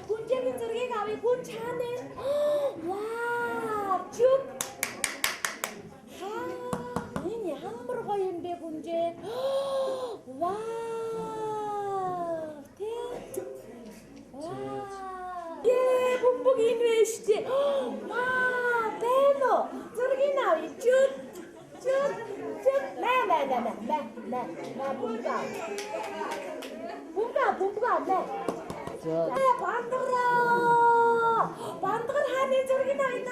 군제는 저렇게 가면 군차네. 와, 쭉. 아니 함부로 가인데 군제. 와, 와, 예, 본복이 인외시지. 와, 대노 저렇게 나위 쭉. 봉가 반드거 하네 저렇게 나있나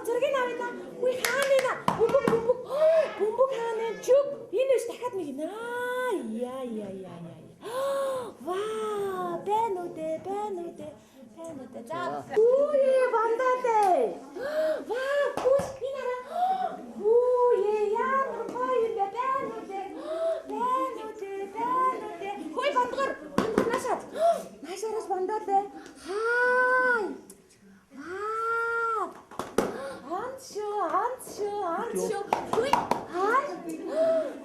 저렇게 나있나 우리 하네나 봉복 하네 쭉 이놈 하드니나 야야야야 와 배노대 자 우예 반다대 와 보시나라 우예야 거인데 배노대 거의 반드거 나샷 반다대 하이 와 안쇼 거의 하이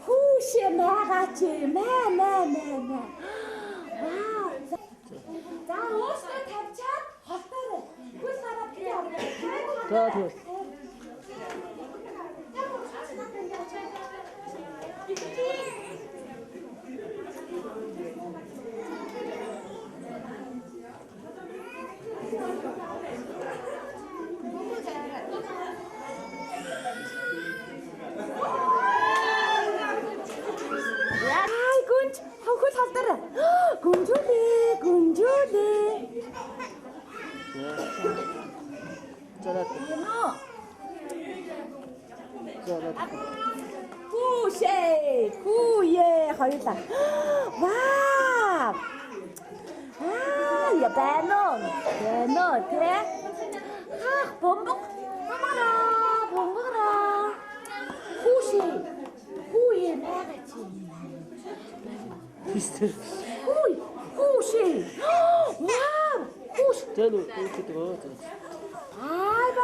후시에 나가지 매매매매 와 자, 옷을 탑차 헛다래. 그 사람 필요 자, 됐어. 야, 이건 하고 샀더라. 군주네. 잘했다. 구예 걸렸다. 와, 야 배너 돼? 범벅 먹어라. 후예 나가지. 비슷해. 후시. 와, 후시. 저도 이렇게 뜨거. 아이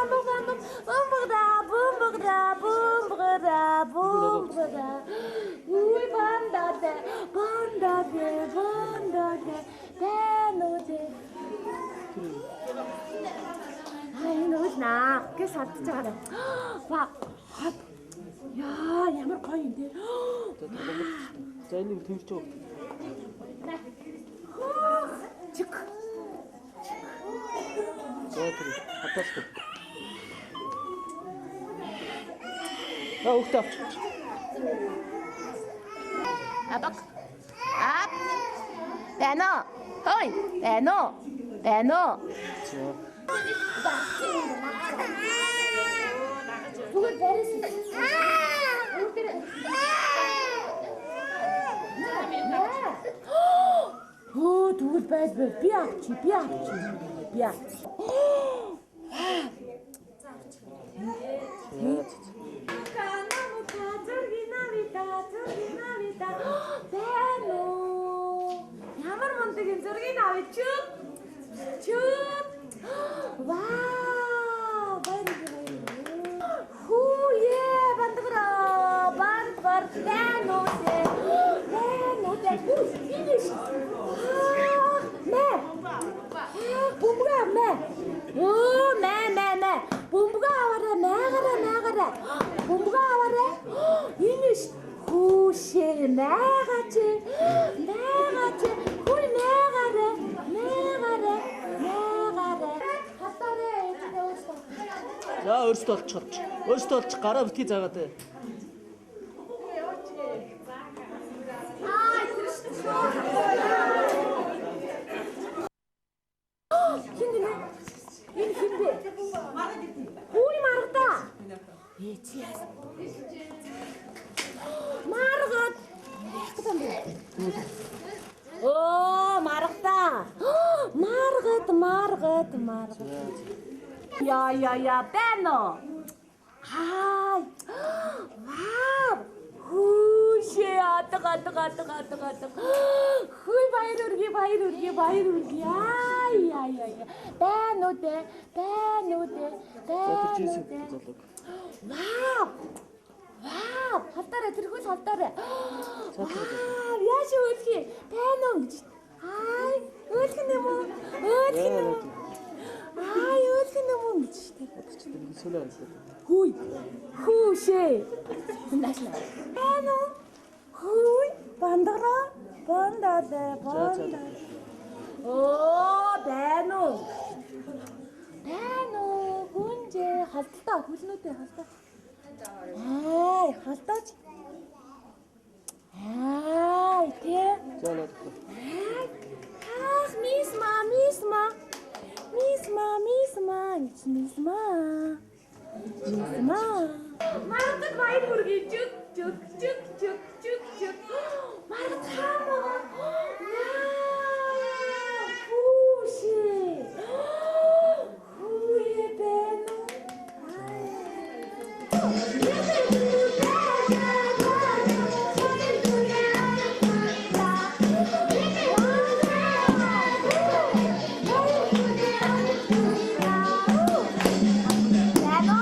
봄먹다 우리 반다대 대노대 아이 노스나 이렇게 살짝 와. 야, ямар гоё юм те. За энийг төвч өг. Чик. За тэр хатаастай. За өгтөө авч. Абак. Ап. Бэно. Хой. Бэно. Бэно. За. 누굴 베르스. 오, 누굴 베르스. 비악지. 베노. ямар мундаг юм зургийг авъя чүп. Вау, Хүүе, бандгара. Бэно. Финиш. Мэ. Бумга мэ. Оо, мэ. Бумга аваарай. Бумга аваарай. Финиш. Хүүшээ мэгач. Хүй мэгарэ. Хатаарэ ээжээ өөрсдөө. За өөрсдөө олчих. Өөрсдөө олчих гараа битгий заагаад бай. Хин бэ? Хүй маргата. Ээжээ. Маргат. Оо, маргата. Маргат. Я, Бэно. Хай. Вау. Хүүшээ атга. Хүй баяр үргээ. Яа. Бэно дэ. За тэр жийсэн залуу. Вау. Халтаараа тэрхүүл халтаараа. За тэр. Яаш өөдхий. Бэно гэж. Хай. Өөдхий юм уу? Өөдхий юм уу гэж. Тэр сүлээ хэлсэн. Хүүшээ. Наашна. Бэно. Хүй. Бандара. Оо, Бэно. Гүнжээ халтаа хөлнөөтэй халтаа. Халтаач. Тэ. За наад. Мисма. Маргад баяр хүргэе. Чүк. Маргад хаамаа. Хүүшээ. Хүүе Бэно. Bäno.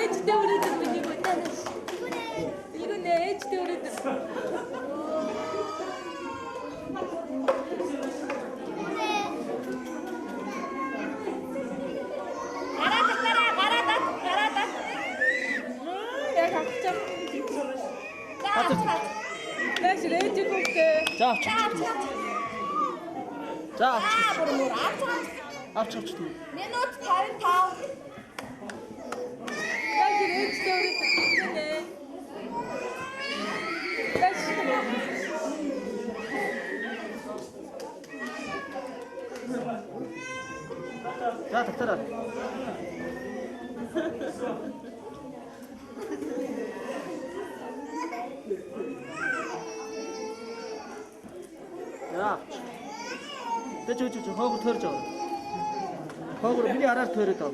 ээжтэй өрөөдөг миний бодоос. Иgu нэ ээжтэй өрөөдөг. Яг авчих. Нэ ээж гүгтэй. За авч. За авч. Минут 55. Яг ээжтэй өрөөдөг нэ. За татараа. За. Тэжүүч хоогор төрж аваа. Хоогор миний араар төрөөд ав.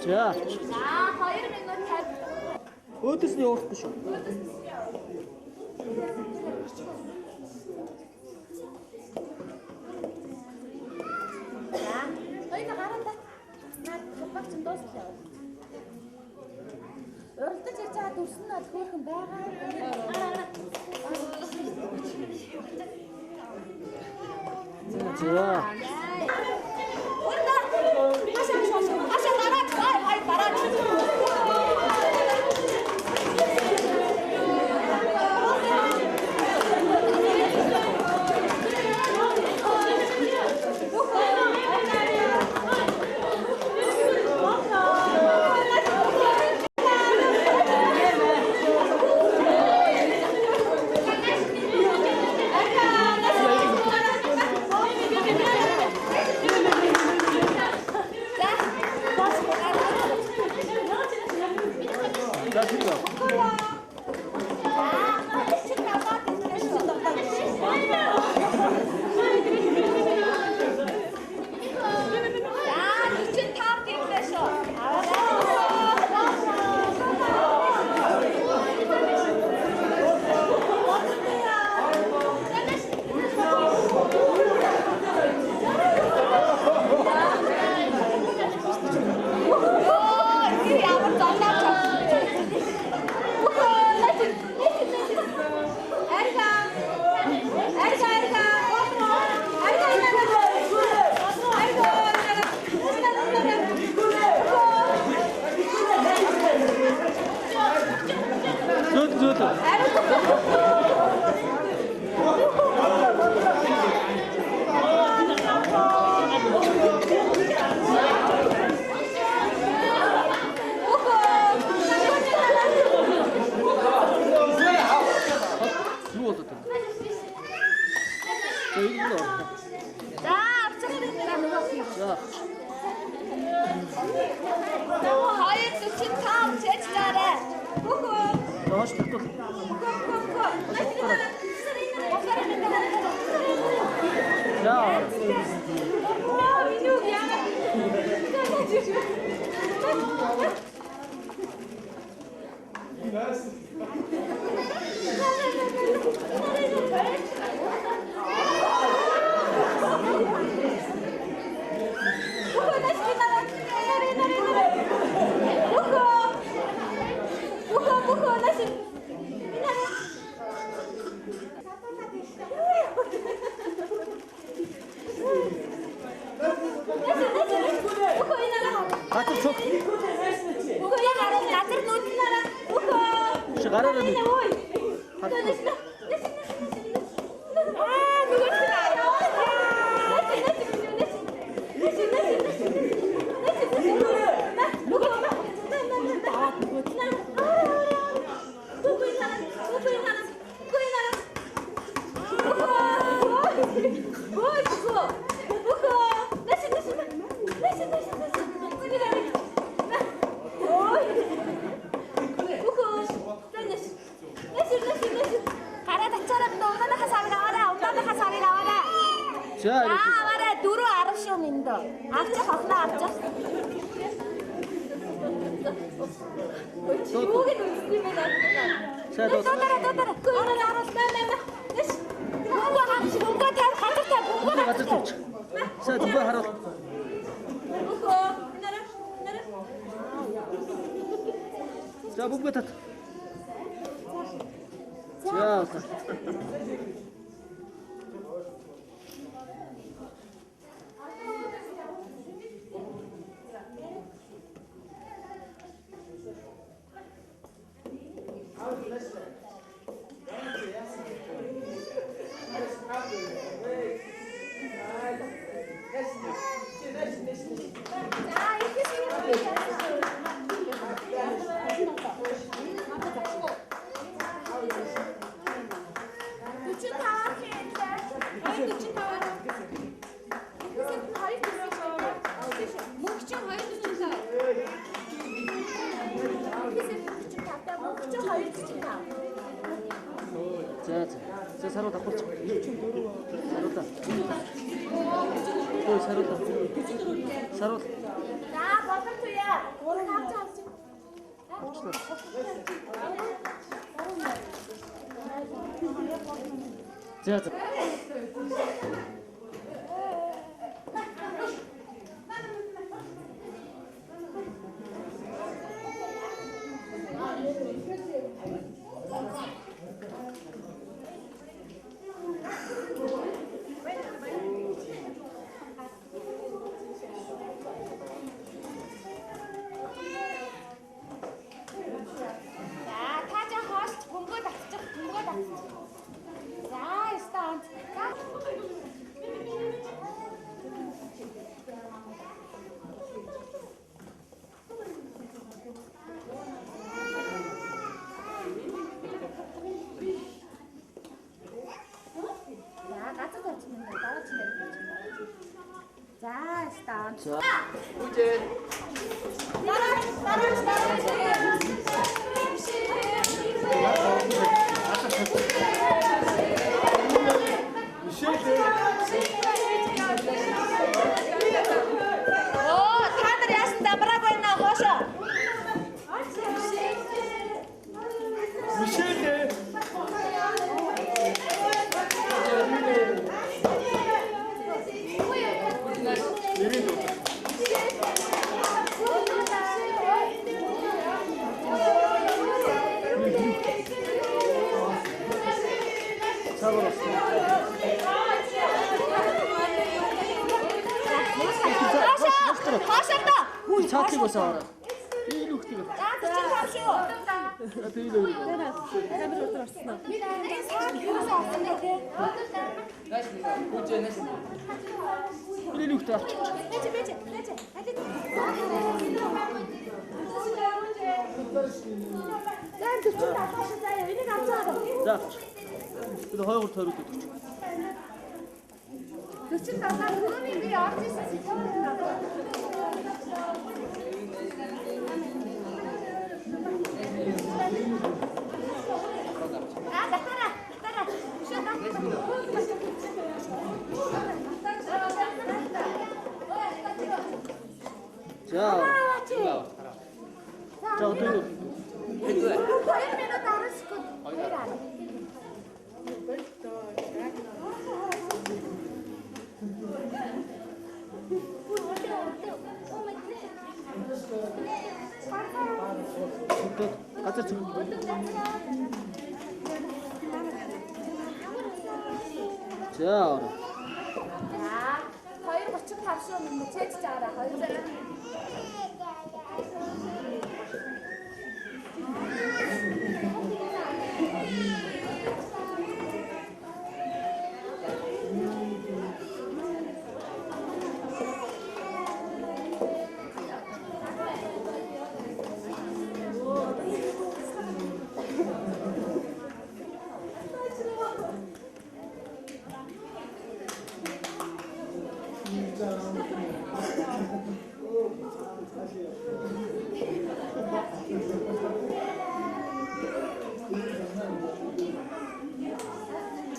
За. За 2 минут 50. Өөдөөсний уурахгүй шүү. Хоёул гараад наад багч дууслаа. Уралдаж ирж байгаа дүрсэн нь хөөрхөн байгаа. За. Хашаа дараач хай дараач. аваарай 4.10 шүү минь дөө. Авчих хоолоо авчих. Юуг нь үзсэн юм бэ? За доо. Додороо. Гөрөө араас маа. Тэс. Бүгд хатартай бүгд Газар тавьчих. За зүгээр харуул. За бүгд тат. За. За саруу давхуулч. Саруу. За болов туяа. Гурав авч. За. 자. 다들 야신 담으라고 했나 보셔. 차트고서 이룩티가 이룩다 자, 그래도 허용을 더 이렇게 그치 나 그놈이 왜 아티스트 지켜보냐고. 따라. 자, 어떻게 같이 좀. 자, 거의 고추 밥수는 제일 진짜 알아.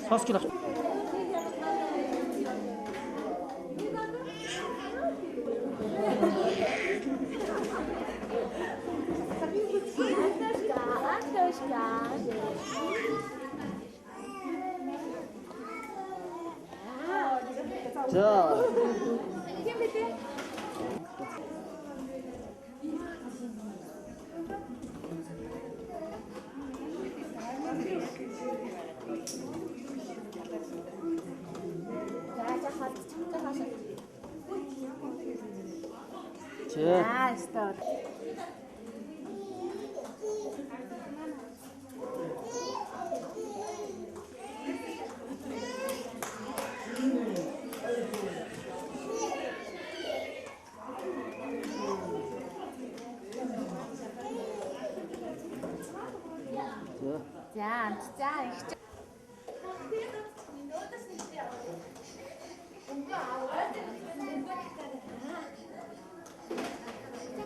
사스키다. За. Кем бэ? За. 스톱. За. 자, их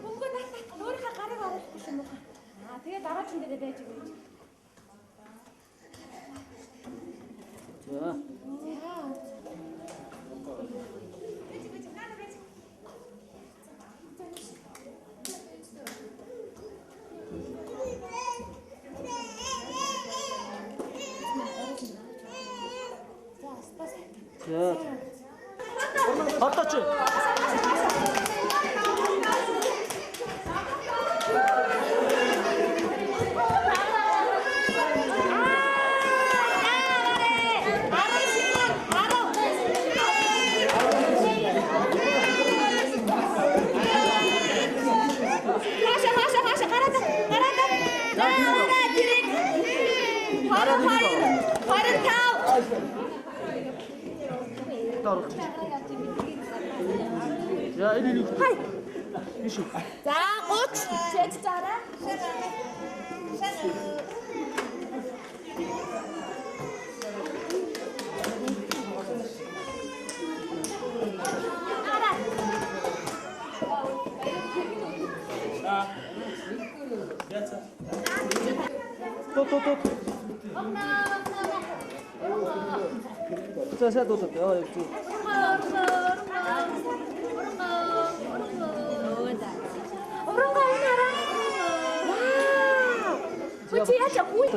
Бөмбөг өөрийнхөө гарыг оруулахгүй юм уу? Тэгээ дараагийн дээрээ байж өгөөч. За. За. Хатаач. За, энэ. Хай. Биш үү? За 30 чэж зараа. Тот. За, сайн дуудаад. Яа, зүг. Урангай нараа. Вау. Үгүй яа чгүй.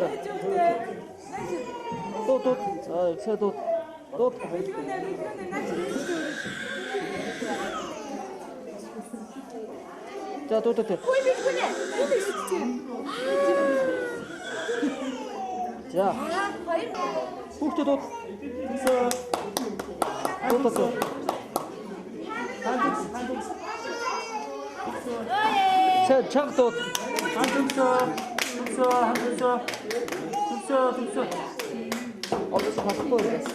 Тот. За, сайн дууд. Дууд. За, дуудаад. Үгүй би. За. Хоёр. Хүүхдээ дууд. Дуудаад. Сайн чанга дууд. Төгсөө. Одоос хатахгүй байх.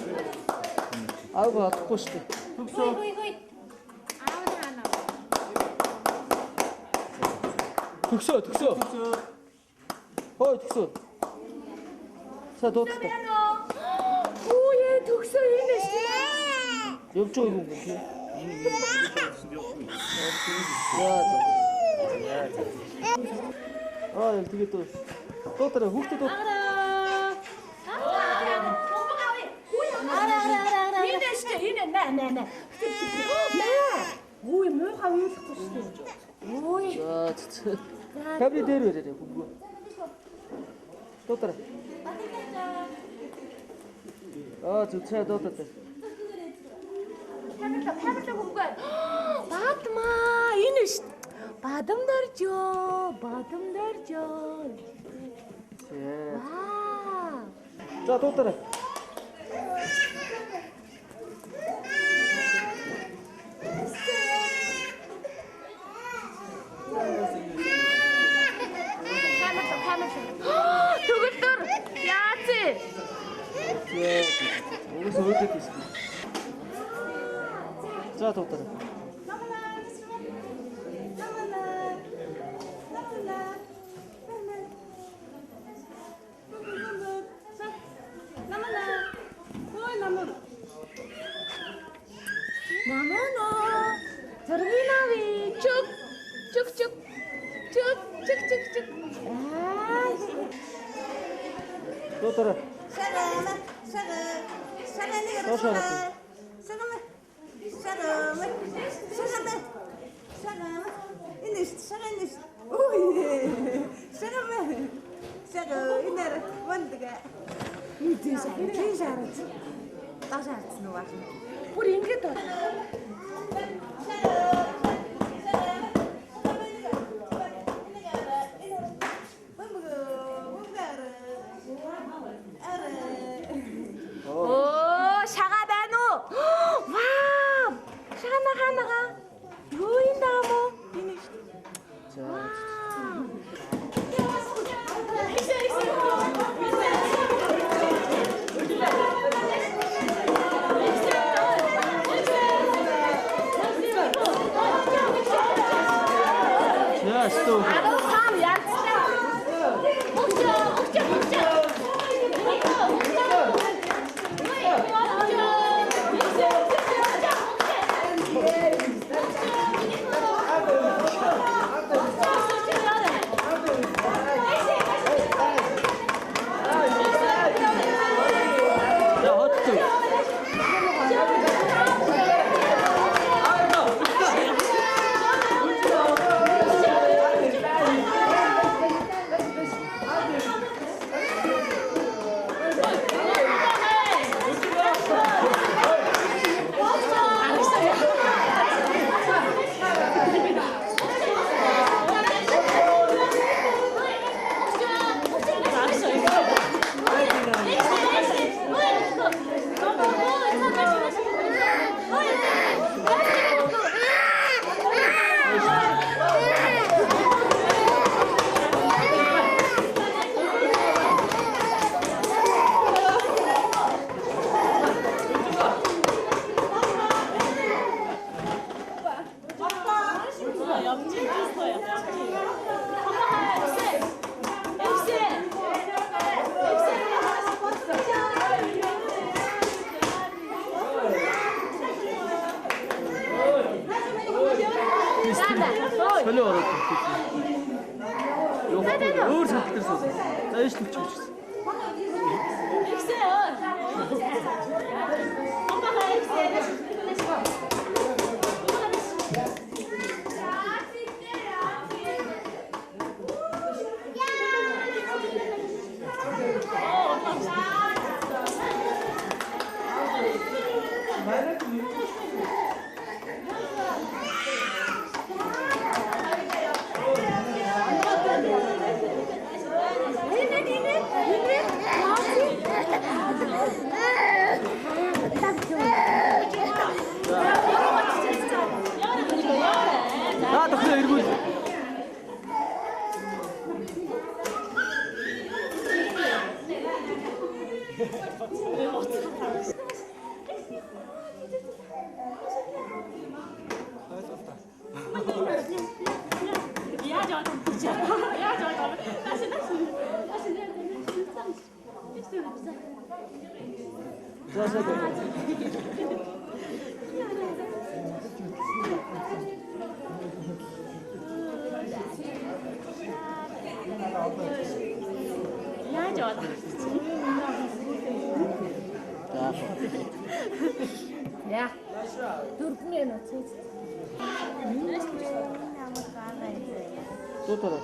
Аав хатахгүй шүү дээ. Төгсөө. Хүй. Төгсөө. Хой төгсөө. Сайн дуудаа. Үгүй ээ төгсөө энэ шүү. Явж байгаа юм уу? Аа, тэгээд дуудаа хүүхдээ дууд. Энэ шүү. Энэ нэ. Үгүй муухай үйлэхгүй шүү. Үгүй. За. Кабли дээр ирээ хүүгээ. Дуудаа. Зүцээ дуудаа. Хамтлаг хөнгөө. Баатмаа энэ шүү. Бадам дөржөө. Вау. За дуудаа. Төгөлдөр яац? Угс өөдөд гэсэн. За дуудаа. Намана. Тэрвинави чук. Дуудаа. бүр ингэж бол. Оо, шагаа байна уу? Вау! Шагаа ханага. Юу юм даа мо? За. За, стоп. Аруу хаан янцтай. За, хоттой. Солио ороод юу өөр салхитэрсэн. За яаж төвчөөс. дахиад эргүүл. Ja. Дөрвөн минут. Тутара.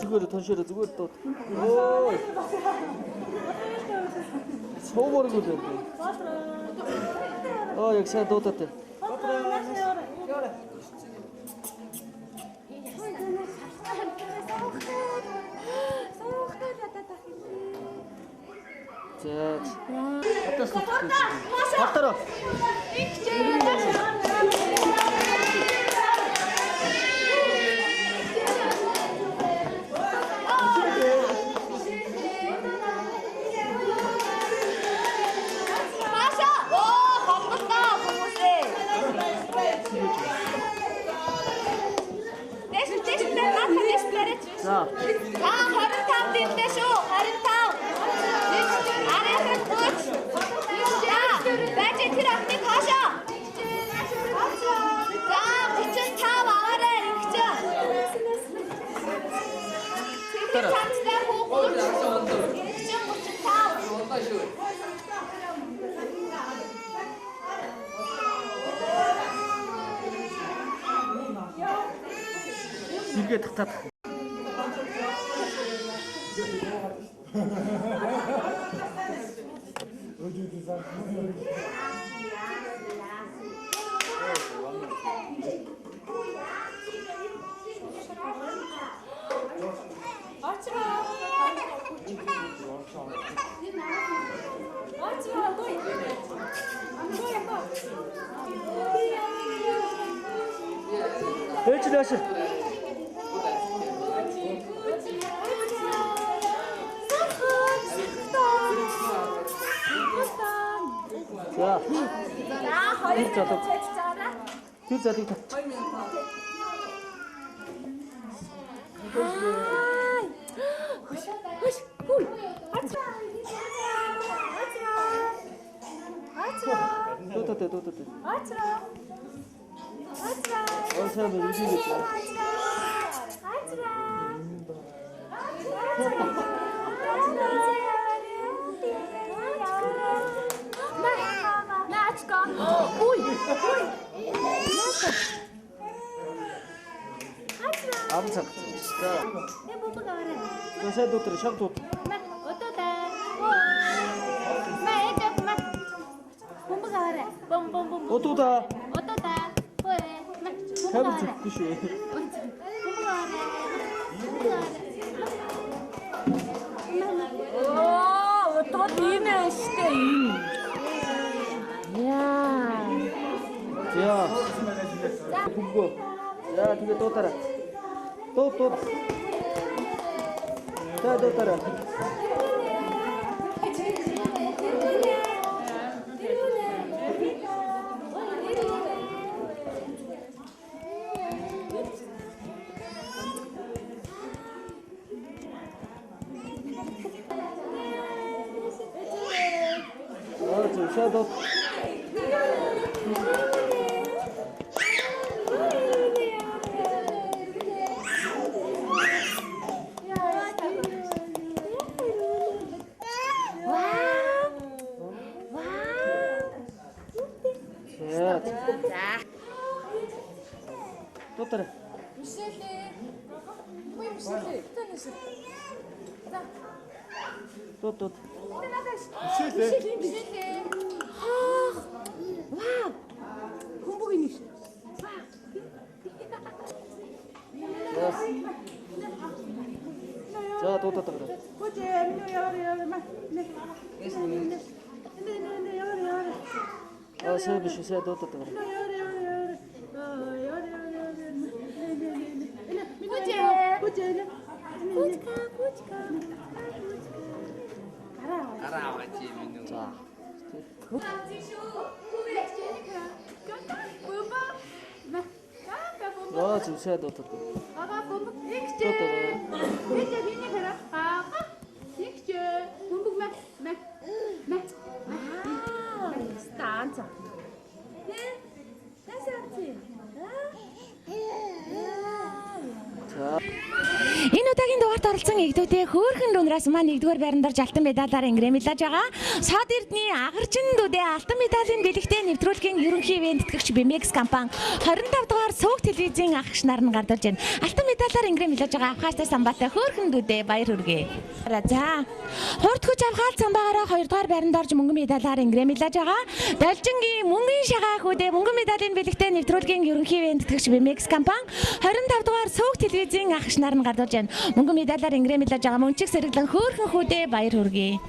Зүгээр тоншоор зүгээр доо. Өө. Соомор гүлээ. Яг сайн дуудаатай. За. Атас тутдаг. Хатараа. За. татаад. ээж. За. хоёр залуу. Тэр залыг тат. Амцаг. За. Засаа доктор шаг доктор. Отуда. Хавж гүшээ. Отоо тийм ээ штэ юм. Яа. За. Бүгөө. За тэгээ доктор. Доктор. За доктор. Shadow. Доктор. Тут. Вау. Хүмбэг юм шиг. За, доктор. Все, доктор. Все, доктор. Энэ удаагийн дугаарт оролцсон игдүүдээ хөөрхөн дүнраас маань 1-р байранд орж алтан медалаар ингрэмлэж байгаа. Сод Эрдэнэ агарчин дүүдээ алтан медалийн бэлэгтээ нэвтрүүлгийн ерөнхий ивент тэтгэгч Бимекс компани 25 дугаар сууг телевизийн агч нар нь гардуулж байна. Алтан медалаар ингрэмлэж байгаа авхаастай самбаатай хөөрхөн дүүдээ баяр хүргэе. За, хурд хүч авхаалт самбаагаараа 2-р байранд орж мөнгөн медалаар ингрэмлэж байгаа. Должингийн мөнгөн шагаа хүүдээ мөнгөн медалийн бэлэгтээ нэвтрүүлгийн ерөнхий ивент тэтгэгч Бимекс компани 25 дугаар сууг телевизийн агч нар нь гардуулж байна. Мөнгөн медалаар ингрэмлэж байгаа мөнчиг сэргэлэн хөөрхөн хүүдээ баяр хүргэе.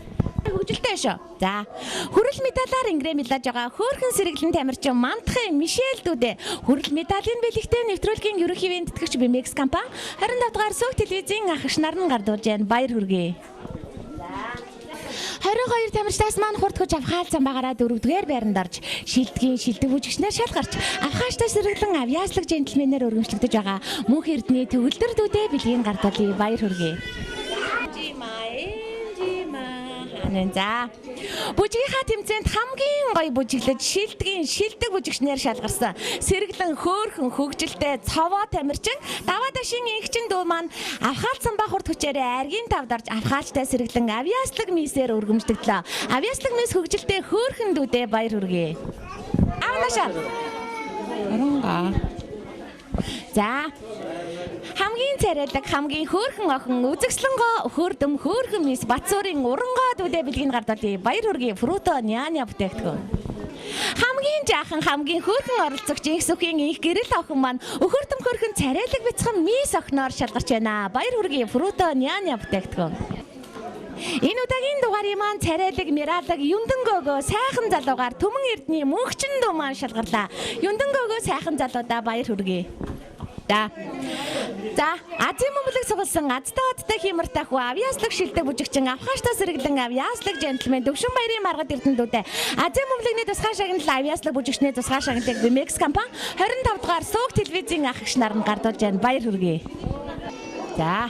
Хөгжилтэй шүү. За, хүрэл медалаар ингрэмлэж байгаа хөөрхөн сэргэлэн тамирчин Мамтхан Мишель дүүдээ хүрэл медалийн бэлэгтээ нэвтрүүлгийн ерөнхий ивент тэтгэгч Бимекс компани 25 дугаар сууг телевизийн агч нар нь гардуулж байна. Баяр хүргэе. 22 тамирчдаас маань хурд хүч авхаалт самбаагаараа 4-р байранд орж шилдгийн шилдэг бүжигчнэр шал гарч авхааштай сэргэлэн авьяаслаг джентльменээр өргөмжлөгдөж байгаа мөнх Эрдэнэ төгөлдөр дүүдээ бэлгийн гардуулъя. Баяр хүргэе. За, бүжгийнхаа тэмцээнд хамгийн гоё бүжиглэж шилдгийн шилдэг бүжигчнэр шалгарсан сэргэлэн хөөрхөн хөгжилтэй цовоо тамирчин даваа дашин игчин дүү маань авхаалт самбаа хурд хүчээрээ аргийн тавд орж авхаалчтай сэргэлэн авьяаслаг мисээр өргөмжлөгдлөө. Авьяаслаг мис хөгжилтэй хөөрхөн дүүдээ баяр хүргэе. Авнашаа. За, Хамгийн царайлаг, хамгийн хөөрхөн охин үзэгслэнгоо хөөрдөм хөөрхөн мис Батцуурын урангоо дүүдээ бэлгийн гардуулъя. Баяр хүргэе. Фруто няня бүтээгдэхүүн. Хамгийн жаахан хамгийн хөөрхөн оролцогч Инх сүхийн инх гэрэл охин маань өхөрдөм хөөрхөн царайлаг бяцхан мис охиноор шалгарч байна. Баяр хүргэе. Фруто няня бүтээгдэхүүн. Энэ удаагийн дугаарыг маань царайлаг Миралаг Юндангөөгөө сайхан залуугаар Төмөн Эрдэнэ мөнхчин дүү маань шалгарлаа. Юндангөөгөө сайхан залуудаа баяр хүргэе. За Азийн мөнгөлөг цугласан Азтай хямартай хүү авьяаслаг шилдэг бүжигчин авхааштай сэргэлэн авьяаслаг джентльмен Төвшин баярын маргад эрдэнэдүүтэй Азийн мөнгөлөгний тусгай шагналын авьяаслаг бүжигчний тусгай шагналыг Vimex компани 25 дугаар сууг телевизийн ах эгч нар нь гардуулж байна. Баяр хүргэе. За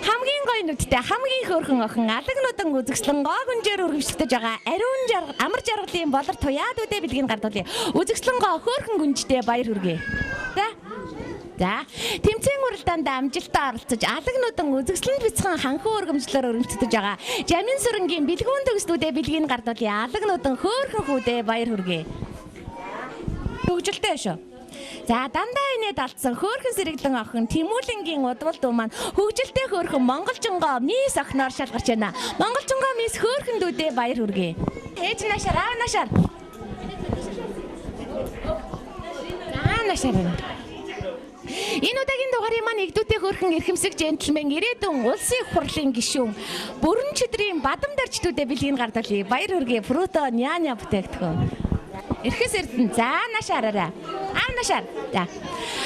хамгийн гоё нүдтэй хамгийн хөөрхөн охин алагнуудан үзэгслэн гоо гүнжээр өргөмжлөгдөж байгаа ариун амар жаргалын болор туяад үдэ бэлгийг гардуулъя. Үзэгслэн гоо хөөрхөн гүнжтэй баяр хүргэе. За тэмцээн уралдаанд амжилттай оролцож алагнуудан үзэгслэнд бяцхан ханхуу өргөмжлөөр өргөмжлөж байгаа Жамин сүрэнгийн бэлгүүн төгслүүдээ бэлгийг гардуулъя. Алагнуудан хөөрхөн хүүдээ баяр хүргэе. Хөгжилтэй шүү. За дандаа инээд алдсан хөөрхөн сэргэлэн охин Тэмүүлэнгийн удвал дүү маань хөгжилтэй хөөрхөн монголжонгоо мис охиноор шалгарч байна. Монголжонгоо мис хөөрхөн дүүдээ баяр хүргэе. Ээж нашаар аав нашаар. Нашаар. Энэ удаагийн дугаарыг маань игдүүтэй хөөрхөн эрхэмсэг джентльмен ирээдүйн улсын хурлын гишүүн Бүрэн чөдрийн бадам дарчдүүдээ бэлгийг гардуулъя. Баяр хүргэе. Фруто няня бүтээгдэхүүн. Эрхэс эрдэн за нашаараа. Аав нашаар. За.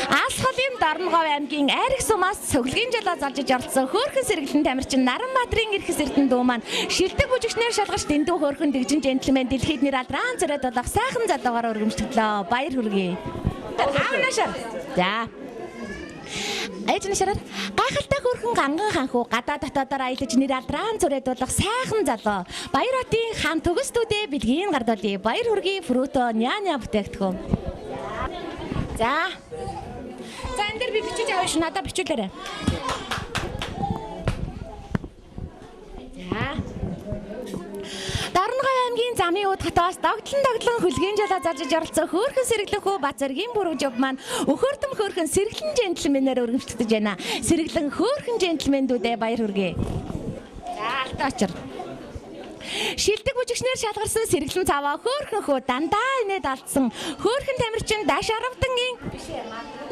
Аас холын Дорногов аймгийн Айрх сумаас цоглогийн жолоо залжиж оролцсон хөөрхөн сэргэлэн тамирчин Наранбаатарын эрхэс эрдэн дүү маань шилдэг бүжигчнэр шалгаж дэндүү хөөрхөн дэгжин джентльмен дэлхийд нэр алраан царайд болох сайхан залуугаар өргөмжлөлөө. Баяр хүргэе. Аав нашаар. За. Ээж нашаар гайхалтай хөөрхөн ганган ханхуу гадаа дотоодоор аялаж нэр алдран зурээд болох сайхан залуу Баяратын хаан төгсдүүдээ бэлгийн гардуулъя. Баяр хүргэе. Фруто няня бүтээгдэхүүн. За энэ дээр би бичиж авах шүү. Надад бичүүлээрэй. За Дорногов аймгийн замын ууд хотоос догтлон хөлгийн жолоо залжиж оролцсон хөөрхөн сэргэлэн хүү Бацаргийн бүрэг жив маань өхөрдөм хөөрхөн сэргэлэн джентльменээр өргөмжлөгдөж байна. Сэргэлэн хөөрхөн джентльмендүүдээ баяр хүргэе. За алтаа очир. Шилдэг бүжигчнэр шалгарсан сэргэлэн цаваа хөөрхөн хүү дандаа инээд алдсан хөөрхөн тамирчин Даш Аравдангийн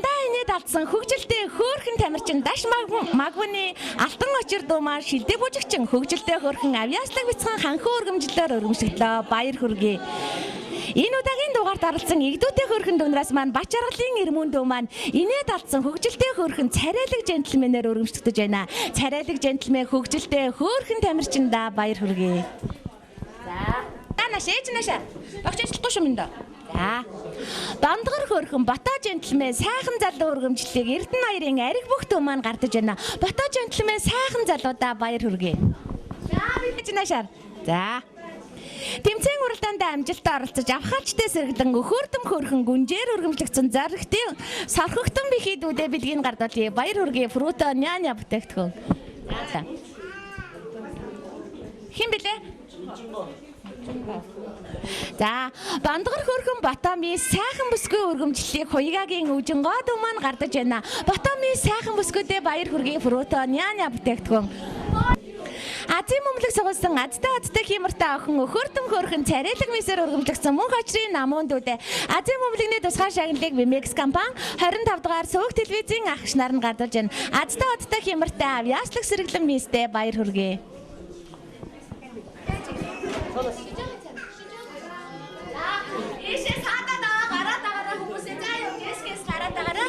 дандаа инээд алдсан хөгжилтэй хөөрхөн тамирчин Даш Магвны алтан очир дуу маань шилдэг бүжигчин хөгжилтэй хөөрхөн авьяаслаг бяцхан ханхуу өргөмжлөөр өргөмжлөлөө. Баяр хүргэе. Энэ удаагийн дугаард оролцсон игдүүтэй хөөрхөн дүүнраас маань Бачаргалын Ирмүн дүү маань инээд алдсан хөгжилтэй хөөрхөн царайлаг джентльменээр өргөмжлөгдөж байна. Царайлаг джентльмен хөгжилтэй хөөрхөн тамирчиндаа баяр хүргэе. За нааш ээж наашаа багч ажиллахгүй шүү минь даа. За Дондгор хөөрхөн Бото джентльмен сайхан залуу өргөмжлөлийг Эрдэнэ ноёрын ариг бүх дүү маань гардаж байна. Бото джентльмен сайхан залуудаа баяр хүргэе. За ээж наашаа. За тэмцээн уралдаанд амжилттай оролцож авхаачтай сэргэлэн өхөрдөм хөөрхөн гүнжээр өргөмжлөгдсөн зархтын сорхогтон бихидүүдээ бэлгийн гардуулъя. Баяр хүргэе. Фруто няня бүтээгдэхүүн. Хэн блэ? За Дондгор хөөрхөн Ботоми сайхан бүсгүй өргөмжлөлийг Хуйгагийн өвжингоо дүү маань гардаж байна. Ботоми сайхан бүсгүүдээ баяр хүргэе. Фруто няня бүтээгдэхүүн. Азийн мөнгөлөг цугласан Азтай хямартай охин өхөрдөм хөөрхөн царайлаг мисээр өргөмжлөгдсөн мөнх очрын намуун дүүдээ Азийн мөнгөлөгний тусгай шагналыг Vimex компани 25 дугаар сууг телевизийн ах эгч нар нь гардуулж байна. Азтай хямартай авьяаслаг сэргэлэн мистэй баяр хүргэе. Ишээ саадаа гараад хүмүүсээ заа юу гэс гараад агараа.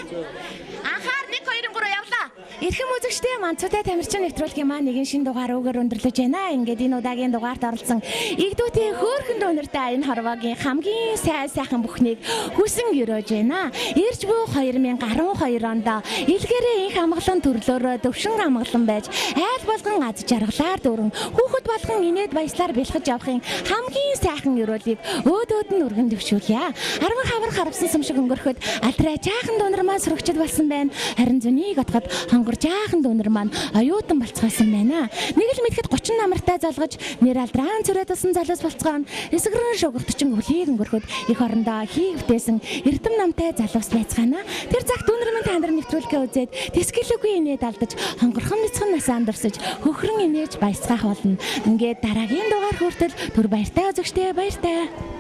Анхаар 1 2 3 явлаа. Эрхэм үзэгчтэй манцуутай тамирчин нэвтрүүлгийн маань нэгэн шин дугаар өгөр өндөрлөж байна. Ингээд энэ удаагийн дугаард оролцсон игдүүтэй хөөрхөн дүүнэртэй энэ хорвоогийн хамгийн сайхан бүхнийг хүсэн өрөөж байна. Ирж буй 2012 онд илгээрээ инх амгалан төрлөөрөө төвшин амгалан байж айл болгон аз жаргалаар дүүрэн хүүхэд болгон инээд баяслаар бэлхэж явахын хамгийн сайхан өрөөлийг өөдөөд нь өргөн төвшүүлье. Арван хавар харвсан сум шиг өнгөрөхөд алтраа жаахан дунар маань сүрэгчд болсон байна. Харин зөнийг отоход хонгор жаахан хөөрхөн дүүнер маань оюутан болцгоосон байна. Нэг л мэдхэд 30 намартай залгаж нэр алдран цоройдсон залуус болцгоон эсгэрэн шугагтчин хүлээг өнгөрөхөд их орондоо хийвдээсэн эрдэм намтай залуус байцгаана. Тэр цаг дүүнер минь та нар нэвтрүүлгээ үзээд тэсгэлгүй инээд алдаж хонгорхон бяцхан насаа дурсаж хөхрөн инээж баясгаах болно. Ингээд дараагийн дугаар хүртэл түр баяртай үзэгчдээ баяртай.